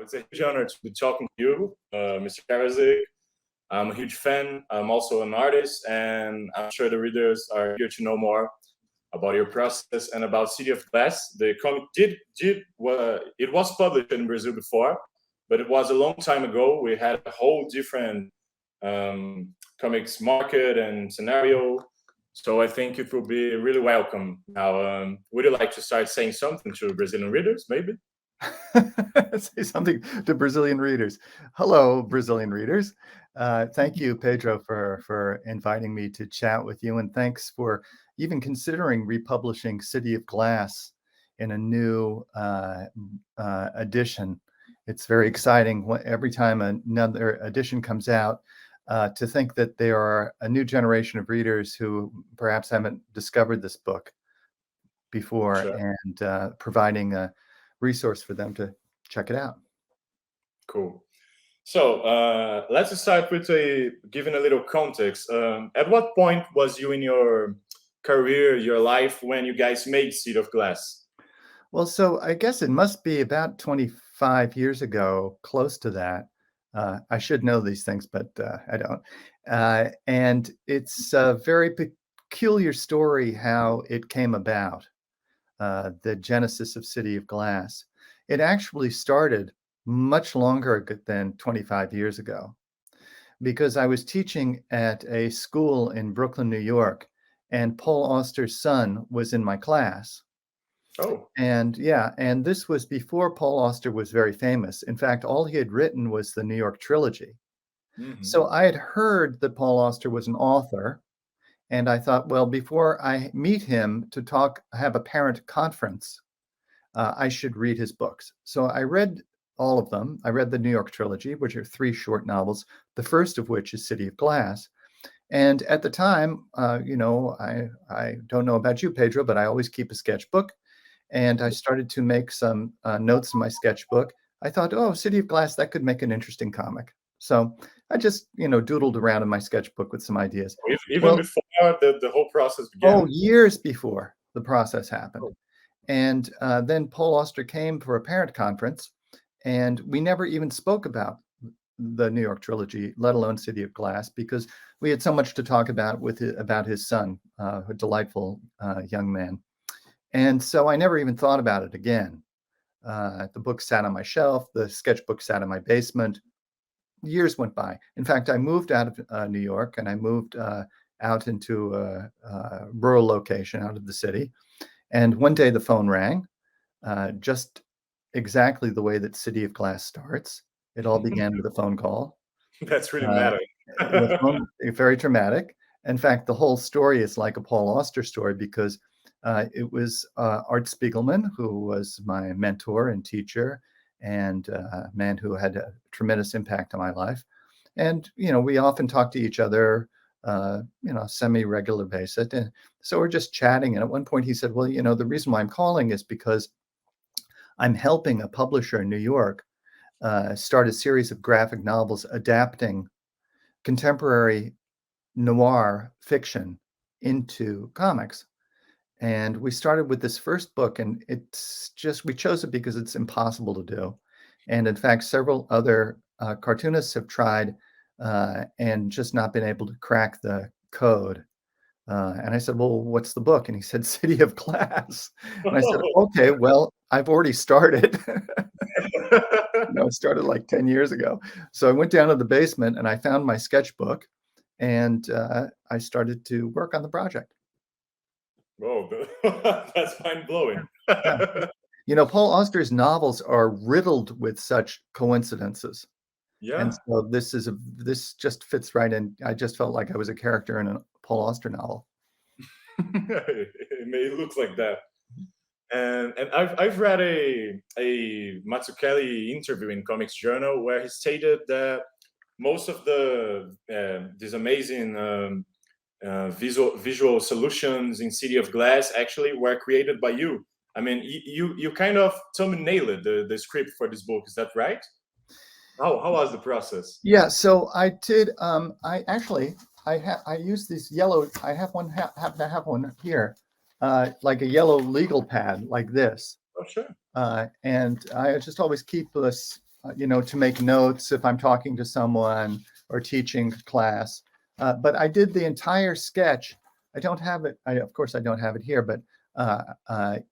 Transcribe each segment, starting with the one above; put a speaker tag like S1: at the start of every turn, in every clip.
S1: it's a huge honor to be talking to you, Mr. Karasik. I'm a huge fan. I'm also an artist, and I'm sure the readers are here to know more about your process and about City of Glass. The comic it was published in Brazil before, but it was a long time ago. We had a whole different comics market and scenario. So I think it will be really welcome. Now, would you like to start saying something to Brazilian readers, maybe?
S2: Say something to Brazilian readers. Hello, Brazilian readers. Thank you, Pedro, for inviting me to chat with you. And thanks for even considering republishing City of Glass in a new edition. It's very exciting every time another edition comes out. To think that there are a new generation of readers who perhaps haven't discovered this book before, sure, and providing a resource for them to check it out.
S1: Cool. So let's start with giving a little context. At what point was you in your career, your life, when you guys made City of Glass?
S2: Well, so I guess it must be about 25 years ago, close to that. I should know these things, but I don't. And it's a very peculiar story how it came about, the genesis of City of Glass. It actually started much longer than 25 years ago, because I was teaching at a school in Brooklyn, New York, and Paul Auster's son was in my class.
S1: Oh.
S2: And yeah, and this was before Paul Auster was very famous. In fact, all he had written was the New York trilogy. Mm-hmm. So I had heard that Paul Auster was an author, and I thought, well, before I meet him to have a parent conference, I should read his books. So I read all of them. I read the New York trilogy, which are 3 short novels, the first of which is City of Glass. And at the time, I don't know about you, Pedro, but I always keep a sketchbook. And I started to make some notes in my sketchbook. I thought, oh, City of Glass, that could make an interesting comic. So I just, doodled around in my sketchbook with some ideas.
S1: Even before the whole process began?
S2: Oh, years before the process happened. Oh. And then Paul Auster came for a parent conference, and we never even spoke about the New York trilogy, let alone City of Glass, because we had so much to talk about about his son, a delightful young man. And so I never even thought about it again. The book sat on my shelf. The sketchbook sat in my basement. Years went by. In fact, I moved out of New York, and I moved out into a rural location out of the city. And one day the phone rang, just exactly the way that City of Glass starts. It all began with a phone call.
S1: That's really dramatic.
S2: Very dramatic. In fact, the whole story is like a Paul Auster story, because it was Art Spiegelman, who was my mentor and teacher, and a man who had a tremendous impact on my life. And, we often talk to each other, semi-regular basis. And so we're just chatting. And at one point he said, well, the reason why I'm calling is because I'm helping a publisher in New York start a series of graphic novels adapting contemporary noir fiction into comics. And we started with this first book, and we chose it because it's impossible to do. And in fact, several other cartoonists have tried and just not been able to crack the code. And I said, well, what's the book? And he said, City of Glass. And I said, okay, well, I've already started. It started like 10 years ago. So I went down to the basement and I found my sketchbook, and I started to work on the project.
S1: Whoa, that's mind-blowing.
S2: Paul Auster's novels are riddled with such coincidences.
S1: Yeah.
S2: And so this just fits right in. I just felt like I was a character in a Paul Auster novel.
S1: It looks like that. And I've read a Mazzucchelli interview in Comics Journal where he stated that most of these amazing visual solutions in City of Glass actually were created by you. I mean, you kind of nailed the script for this book. Is that right? How was the process?
S2: Yeah, so I did. I use this yellow. I happen to have one here, like a yellow legal pad like this.
S1: Oh, sure.
S2: And I just always keep this to make notes if I'm talking to someone or teaching class. But I did the entire sketch. I don't have it. Of course, I don't have it here, but I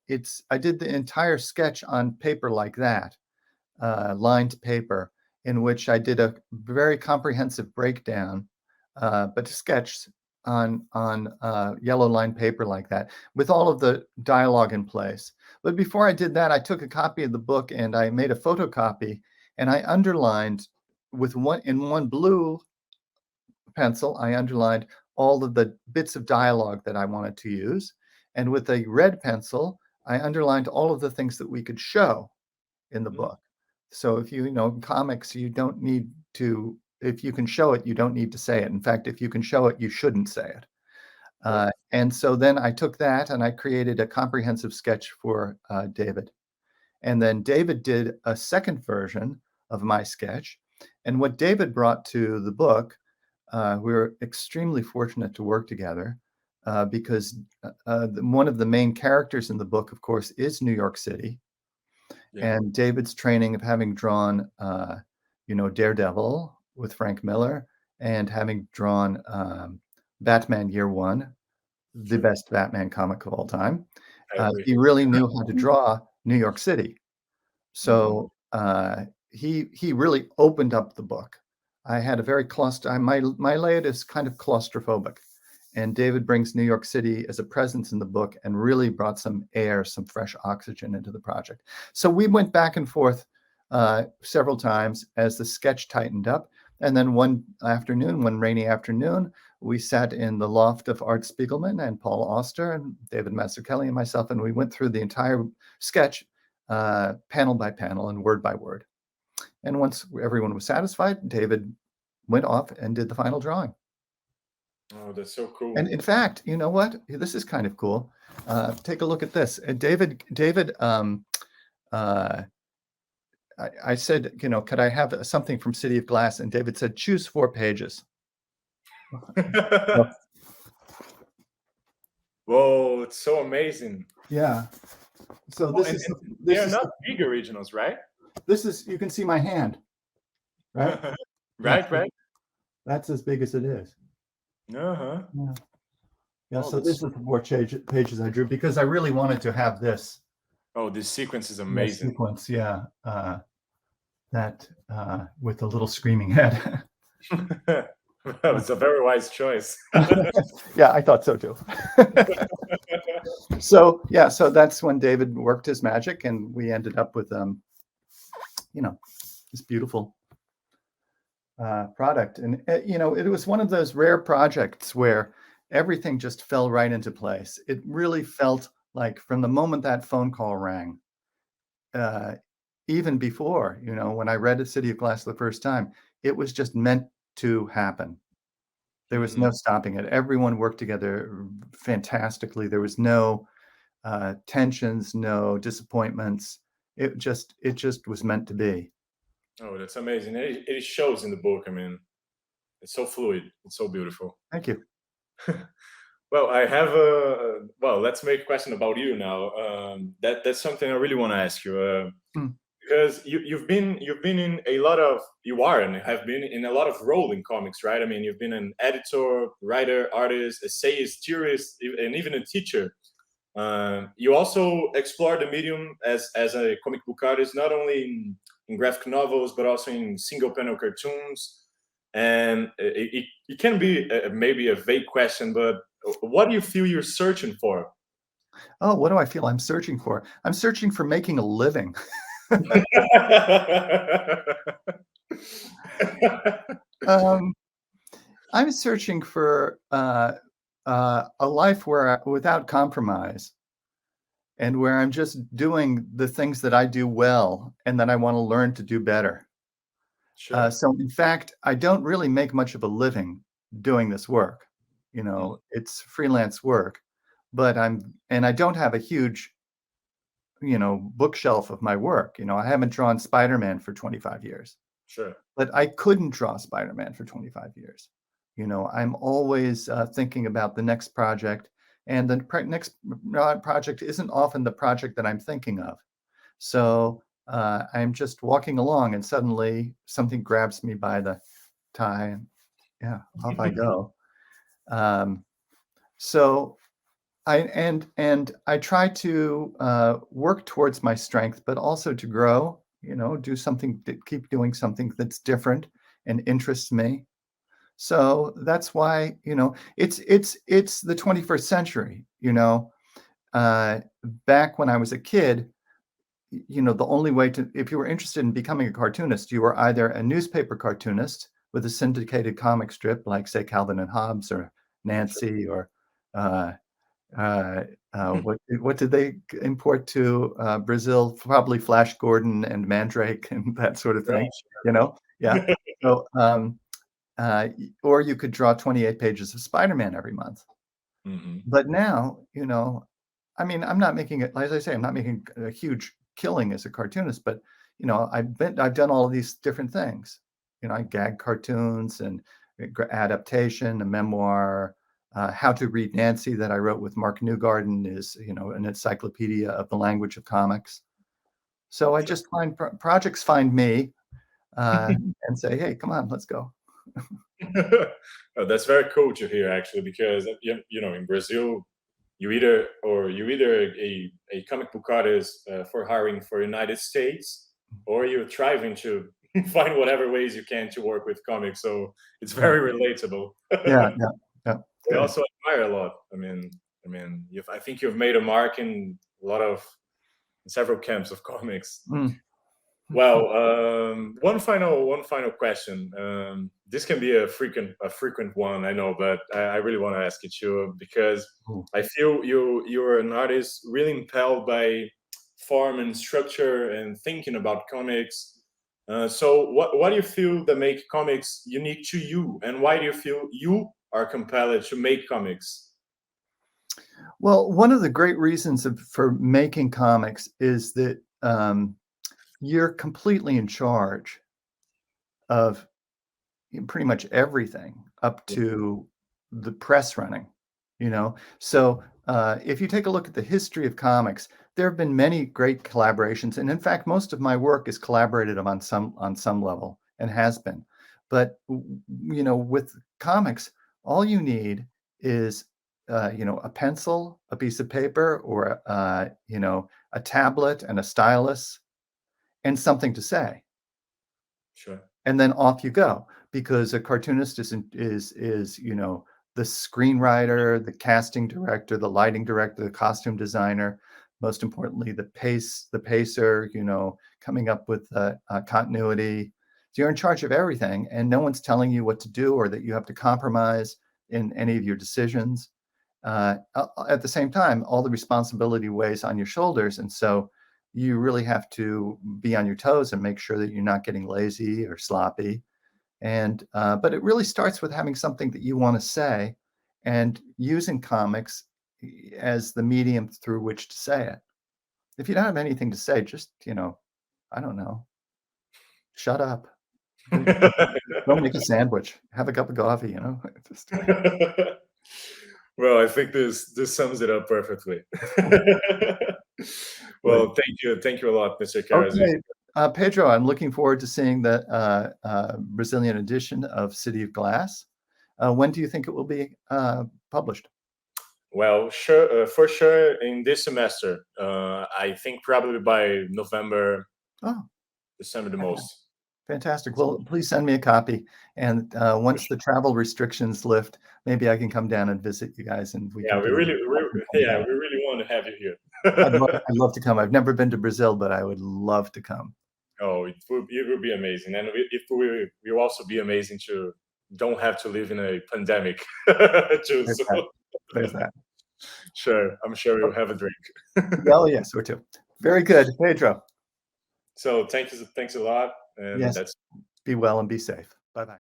S2: did the entire sketch on paper like that, lined paper, in which I did a very comprehensive breakdown, but sketched on yellow lined paper like that, with all of the dialogue in place. But before I did that, I took a copy of the book and I made a photocopy, and I underlined with one blue pencil, I underlined all of the bits of dialogue that I wanted to use. And with a red pencil, I underlined all of the things that we could show in the book. So if in comics, you don't need to, if you can show it, you don't need to say it. In fact, if you can show it, you shouldn't say it. And so then I took that and I created a comprehensive sketch for David. And then David did a second version of my sketch. And what David brought to the book, we were extremely fortunate to work together because one of the main characters in the book, of course, is New York City. Yeah. And David's training of having drawn, Daredevil with Frank Miller and having drawn Batman Year One, the best Batman comic of all time. He really knew how to draw New York City. So he really opened up the book. I had a very my layout is kind of claustrophobic, and David brings New York City as a presence in the book and really brought some air, some fresh oxygen into the project. So we went back and forth several times as the sketch tightened up. And then one rainy afternoon, we sat in the loft of Art Spiegelman and Paul Auster and David Mazzucchelli and myself, and we went through the entire sketch panel by panel and word by word. And once everyone was satisfied, David went off and did the final drawing.
S1: Oh, that's so cool.
S2: And in fact, you know what? This is kind of cool. Take a look at this. David, I said, could I have something from City of Glass? And David said, choose 4 pages.
S1: Whoa, it's so amazing.
S2: Yeah. So
S1: they're not big originals, right?
S2: You can see my hand, right?
S1: right.
S2: That's as big as it is.
S1: Yeah.
S2: Yeah. So this is the 4 pages I drew because I really wanted to have this.
S1: Oh, this sequence is amazing.
S2: Sequence, yeah. That with the little screaming head.
S1: It's a very wise choice.
S2: Yeah, I thought so too. So that's when David worked his magic, and we ended up with this beautiful product. And it was one of those rare projects where everything just fell right into place. It really felt like from the moment that phone call rang, even before, when I read A City of Glass the first time, it was just meant to happen. There was no stopping it. Everyone worked together fantastically. There was no tensions, no disappointments. It just was meant to be. Oh,
S1: that's amazing. It shows in the book. I mean, it's so fluid. It's so beautiful.
S2: Thank you.
S1: Well, I have let's make a question about you now. That's something I really want to ask you. Because you've been in a lot of, you are and have been in a lot of role in comics, right? I mean, you've been an editor, writer, artist, essayist, theorist, and even a teacher. You also explore the medium as a comic book artist, not only in graphic novels, but also in single panel cartoons. And it can be maybe a vague question, but what do you feel you're searching for?
S2: Oh, what do I feel I'm searching for? I'm searching for making a living. I'm searching for a life without compromise, and where I'm just doing the things that I do well and that I want to learn to do better. Sure. So in fact, I don't really make much of a living doing this work. It's freelance work, but I don't have a huge bookshelf of my work. I haven't drawn Spider-Man for 25 years.
S1: Sure.
S2: But I couldn't draw Spider-Man for 25 years. I'm always thinking about the next project, and the next project isn't often the project that I'm thinking of. So I'm just walking along and suddenly something grabs me by the tie and yeah, off I go. So I try to work towards my strength, but also to grow, do something, keep doing something that's different and interests me. So that's why, it's the 21st century, back when I was a kid, the only way if you were interested in becoming a cartoonist, you were either a newspaper cartoonist with a syndicated comic strip, like say Calvin and Hobbes or Nancy or what did they import to Brazil? Probably Flash Gordon and Mandrake and that sort of thing, Yeah. So, or you could draw 28 pages of Spider-Man every month. But now, I mean, I'm not making it, as I say, I'm not making a huge killing as a cartoonist, but I've done all of these different things. I gag cartoons and adaptation, a memoir. How to Read Nancy that I wrote with Mark Newgarden is, an encyclopedia of the language of comics. So I just find projects find me and say, hey, come on, let's go.
S1: Oh, that's very cool to hear, actually, because in Brazil, you're either a comic book artist for hiring for United States, or you're striving to find whatever ways you can to work with comics. So it's very relatable.
S2: Yeah.
S1: I also admire a lot. I mean, I think you've made a mark in several camps of comics. Well, one final question. This can be a frequent one, I know, but I really want to ask it too, because I feel you're an artist really impelled by form and structure and thinking about comics. So what do you feel that make comics unique to you, and why do you feel you are compelled to make comics?
S2: Well, one of the great reasons for making comics is that you're completely in charge of pretty much everything up to the press running, So if you take a look at the history of comics, there have been many great collaborations. And in fact, most of my work is collaborative on some level and has been. But, with comics, all you need is, a pencil, a piece of paper, or, a tablet and a stylus and something to say.
S1: Sure.
S2: And then off you go, because a cartoonist is the screenwriter, the casting director, the lighting director, the costume designer, most importantly, the pacer, coming up with continuity. So you're in charge of everything, and no one's telling you what to do or that you have to compromise in any of your decisions. At the same time, all the responsibility weighs on your shoulders, and so you really have to be on your toes and make sure that you're not getting lazy or sloppy. And but it really starts with having something that you want to say and using comics as the medium through which to say it. If you don't have anything to say, just, I don't know, shut up. Go make a sandwich. Have a cup of coffee, Just...
S1: Well, I think this sums it up perfectly. Well, thank you a lot, Mr. Karasik.
S2: Okay. Pedro, I'm looking forward to seeing the Brazilian edition of City of Glass. When do you think it will be published?
S1: Well, sure, for sure in this semester. I think probably by November, December the most.
S2: Fantastic. Well, please send me a copy. And once the travel restrictions lift, maybe I can come down and visit you guys. And we really
S1: want to have you here.
S2: I'd love to come. I've never been to Brazil, but I would love to come.
S1: Oh, it would be amazing. And it will also be amazing to don't have to live in a pandemic.
S2: There's that.
S1: Sure. I'm sure you'll have a drink.
S2: Oh, yes, or two. Very good, Pedro.
S1: So thanks a lot. And
S2: yes. Be well and be safe. Bye-bye.